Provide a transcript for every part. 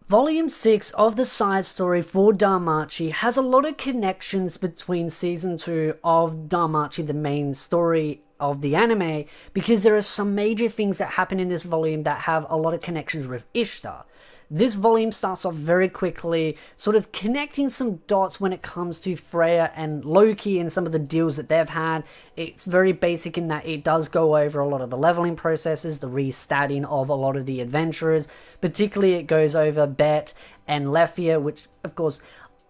Volume 6 of the side story for DanMachi has a lot of connections between Season 2 of DanMachi, the main story of the anime, because there are some major things that happen in this volume that have a lot of connections with Ishtar. This volume starts off very quickly, sort of connecting some dots when it comes to Freya and Loki and some of the deals that they've had. It's very basic in that it does go over a lot of the leveling processes, the restatting of a lot of the adventurers. Particularly it goes over Bet and Lefia, which of course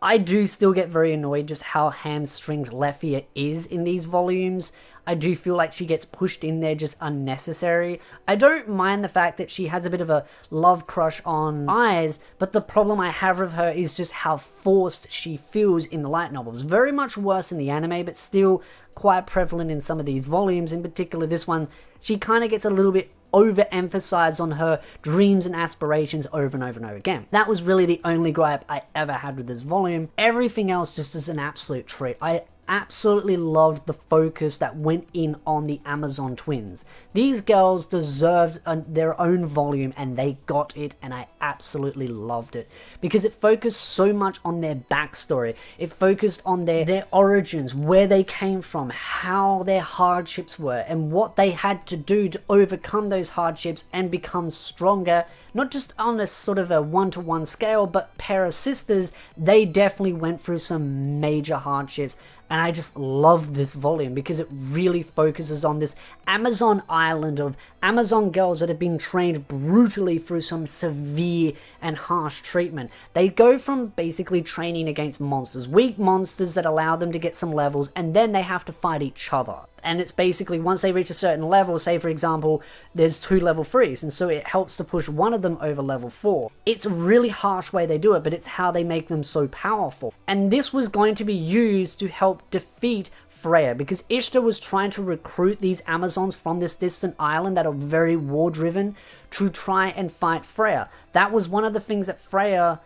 I do still get very annoyed just how hamstringed Lefia is in these volumes. I do feel like she gets pushed in there just unnecessary. I don't mind the fact that she has a bit of a love crush on Eyes, but the problem I have with her is just how forced she feels in the light novels. Very much worse in the anime, but still quite prevalent in some of these volumes. In particular, this one, she kind of gets a little bit overemphasized on her dreams and aspirations over and over and over again. That was really the only gripe I ever had with this volume. Everything else just is an absolute treat. I absolutely loved the focus that went in on the Amazon twins. These girls deserved their own volume and they got it, and I absolutely loved it because it focused so much on their backstory. It focused on their origins, where they came from, how their hardships were, and what they had to do to overcome those hardships and become stronger, not just on a sort of a one-to-one scale, but pair of sisters, they definitely went through some major hardships. And I just love this volume because it really focuses on this Amazon island of Amazon girls that have been trained brutally through some severe and harsh treatment. They go from basically training against monsters, weak monsters that allow them to get some levels, and then they have to fight each other. And it's basically once they reach a certain level, say for example, there's 2 level 3s, and so it helps to push one of them over level 4. It's a really harsh way they do it, but it's how they make them so powerful. And this was going to be used to help defeat Freya, because Ishtar was trying to recruit these Amazons from this distant island that are very war-driven to try and fight Freya. That was one of the things that Freya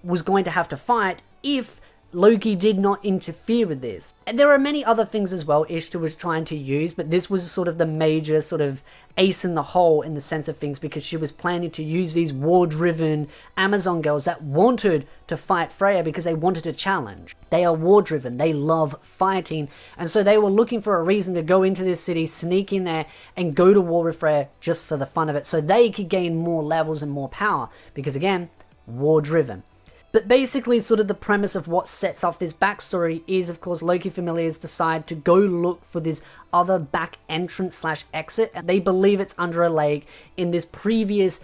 was going to have to fight if Loki did not interfere with this. And there are many other things as well Ishtar was trying to use, but this was sort of the major sort of ace in the hole in the sense of things, because she was planning to use these war-driven Amazon girls that wanted to fight Freya because they wanted a challenge. They are war-driven, they love fighting, and so they were looking for a reason to go into this city, sneak in there, and go to war with Freya just for the fun of it, so they could gain more levels and more power, because again, war-driven. But basically, sort of the premise of what sets off this backstory is, of course, Loki familiars decide to go look for this other back entrance / exit, and they believe it's under a lake in this previous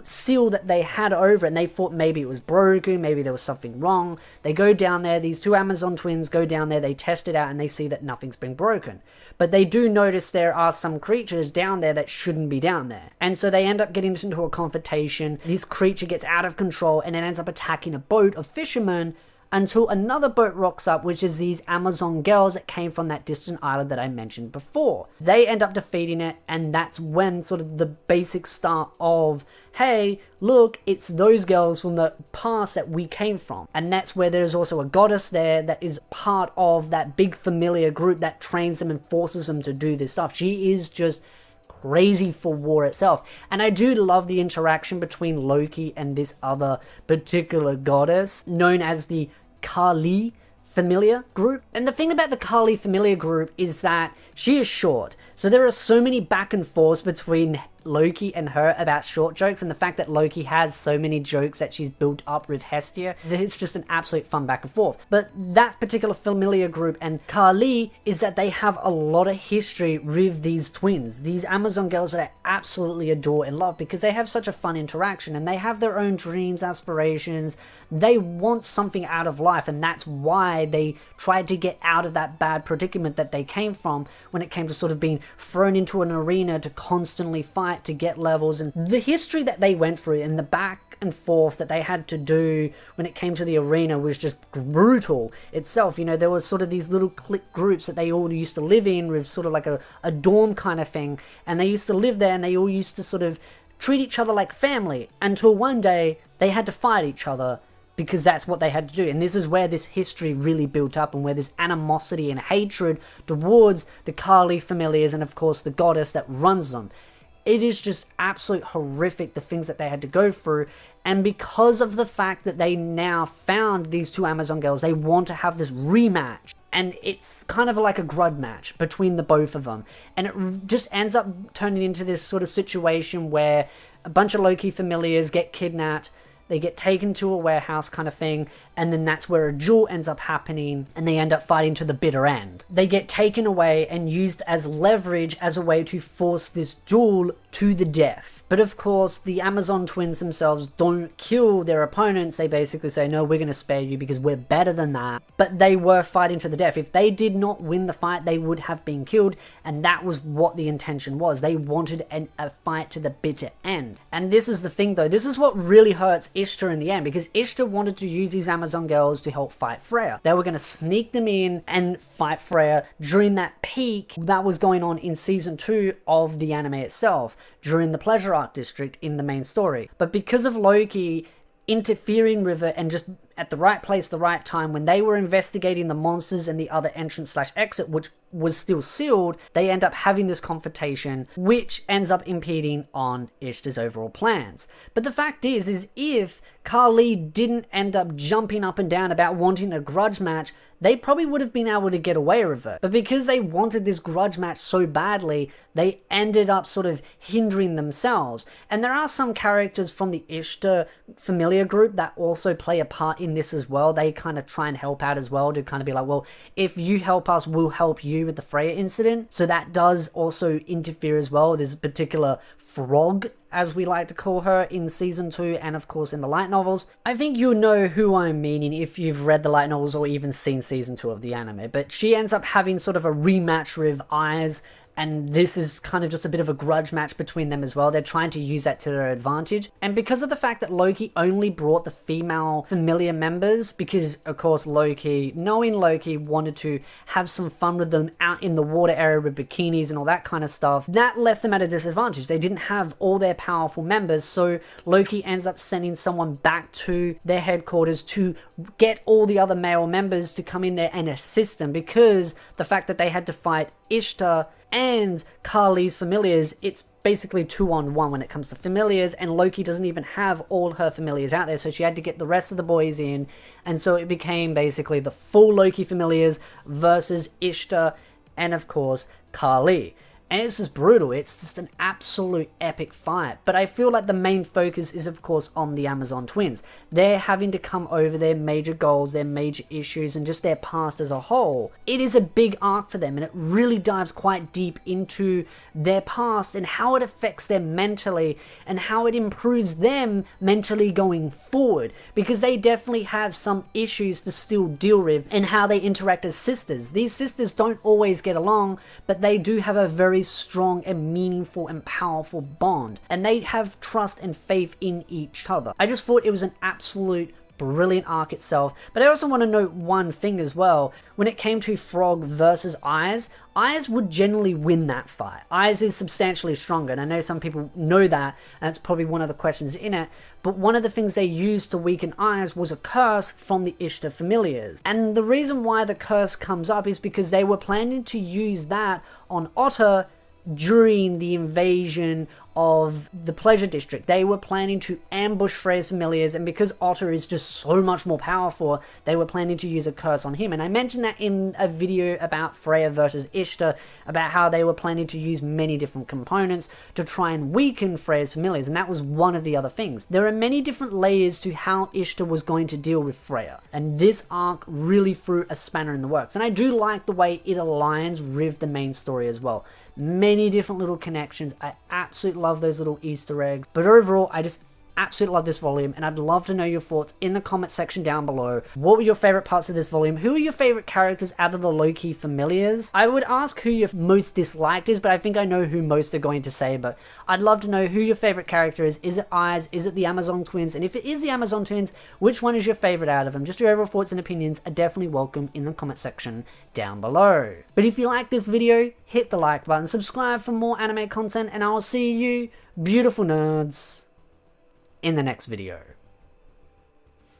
seal that they had over it, and they thought maybe it was broken, maybe there was something wrong. They go down there, these 2 Amazon twins go down there, they test it out, and they see that nothing's been broken. But they do notice there are some creatures down there that shouldn't be down there. And so they end up getting into a confrontation. This creature gets out of control and it ends up attacking a boat of fishermen until another boat rocks up, which is these Amazon girls that came from that distant island that I mentioned before. They end up defeating it, and that's when sort of the basic start of, hey, look, it's those girls from the past that we came from. And that's where there's also a goddess there that is part of that big familiar group that trains them and forces them to do this stuff. She is just crazy for war itself. And I do love the interaction between Loki and this other particular goddess known as the Kali Familiar group. And the thing about the Kali Familiar group is that she is short. So there are so many back and forths between Loki and her about short jokes, and the fact that Loki has so many jokes that she's built up with Hestia, it's just an absolute fun back and forth. But that particular familiar group and Kali is that they have a lot of history with these twins, these Amazon girls that I absolutely adore and love, because they have such a fun interaction and they have their own dreams, aspirations. They want something out of life, and that's why they tried to get out of that bad predicament that they came from when it came to sort of being thrown into an arena to constantly fight to get levels, and the history that they went through and the back and forth that they had to do when it came to the arena was just brutal itself. You know, there was sort of these little clique groups that they all used to live in with sort of like a dorm kind of thing, and they used to live there and they all used to sort of treat each other like family until one day they had to fight each other because that's what they had to do. And this is where this history really built up, and where this animosity and hatred towards the Kali familiars and of course the goddess that runs them. It is just absolute horrific, the things that they had to go through. And because of the fact that they now found these two Amazon girls, they want to have this rematch. And it's kind of like a grudge match between the both of them. And it just ends up turning into this sort of situation where a bunch of Loki familiars get kidnapped. They get taken to a warehouse kind of thing, and then that's where a duel ends up happening, and they end up fighting to the bitter end. They get taken away and used as leverage as a way to force this duel to the death. But of course, the Amazon twins themselves don't kill their opponents. They basically say, no, we're going to spare you because we're better than that. But they were fighting to the death. If they did not win the fight, they would have been killed, and that was what the intention was. They wanted a fight to the bitter end. And this is the thing though, this is what really hurts Ishtar in the end, because Ishtar wanted to use these Amazon girls to help fight Freya. They were going to sneak them in and fight Freya during that peak that was going on in season 2 of the anime itself, during the Pleasure Arc District in the main story. But because of Loki interfering with it and just at the right place, the right time, when they were investigating the monsters and the other entrance/exit, which was still sealed, they end up having this confrontation, which ends up impeding on Ishtar's overall plans. But the fact is if Kali didn't end up jumping up and down about wanting a grudge match, they probably would have been able to get away with it. But because they wanted this grudge match so badly, they ended up sort of hindering themselves. And there are some characters from the Ishtar familiar group that also play a part in this as well. They kind of try and help out as well, to kind of be like, well, if you help us, we'll help you with the Freya incident. So that does also interfere as well. There's a particular Frog, as we like to call her, in season 2 and of course in the light novels. I think you'll know who I'm meaning if you've read the light novels or even seen season 2 of the anime. But she ends up having sort of a rematch with Eyes, and this is kind of just a bit of a grudge match between them as well. They're trying to use that to their advantage. And because of the fact that Loki only brought the female familiar members, because of course Loki, knowing Loki, wanted to have some fun with them out in the water area with bikinis and all that kind of stuff, that left them at a disadvantage. They didn't have all their powerful members, so Loki ends up sending someone back to their headquarters to get all the other male members to come in there and assist them, because the fact that they had to fight Ishtar and Kali's familiars, it's basically 2-on-1 when it comes to familiars, and Loki doesn't even have all her familiars out there, so she had to get the rest of the boys in, and so it became basically the full Loki familiars versus Ishtar and of course Kali. And it's just brutal. It's just an absolute epic fight. But I feel like the main focus is, of course, on the Amazon twins. They're having to come over their major goals, their major issues, and just their past as a whole. It is a big arc for them, and it really dives quite deep into their past and how it affects them mentally and how it improves them mentally going forward. Because they definitely have some issues to still deal with, and how they interact as sisters. These sisters don't always get along, but they do have a very strong and meaningful and powerful bond, and they have trust and faith in each other. I just thought it was an absolute brilliant arc itself. But I also want to note one thing as well. When it came to Frog versus Eyes, Eyes would generally win that fight. Eyes is substantially stronger, and I know some people know that, and that's probably one of the questions in it. But one of the things they used to weaken Eyes was a curse from the Ishtar familiars. And the reason why the curse comes up is because they were planning to use that on Otter during the invasion of the Pleasure District. They were planning to ambush Freya's familiars, and because Otter is just so much more powerful, they were planning to use a curse on him. And I mentioned that in a video about Freya versus Ishtar, about how they were planning to use many different components to try and weaken Freya's familiars, and that was one of the other things. There are many different layers to how Ishtar was going to deal with Freya, and this arc really threw a spanner in the works. And I do like the way it aligns with the main story as well. Many different little connections. I absolutely love those little Easter eggs. But overall, I just absolutely love this volume, and I'd love to know your thoughts in the comment section down below. What were your favorite parts of this volume? Who are your favorite characters out of the Loki familiars? I would ask who your most disliked is, but I think I know who most are going to say. But I'd love to know who your favorite character is. Is it Eyes? Is it the Amazon twins? And if it is the Amazon twins, which one is your favorite out of them? Just your overall thoughts and opinions are definitely welcome in the comment section down below. But if you like this video, hit the like button, subscribe for more anime content, and I will see you, beautiful nerds, in the next video.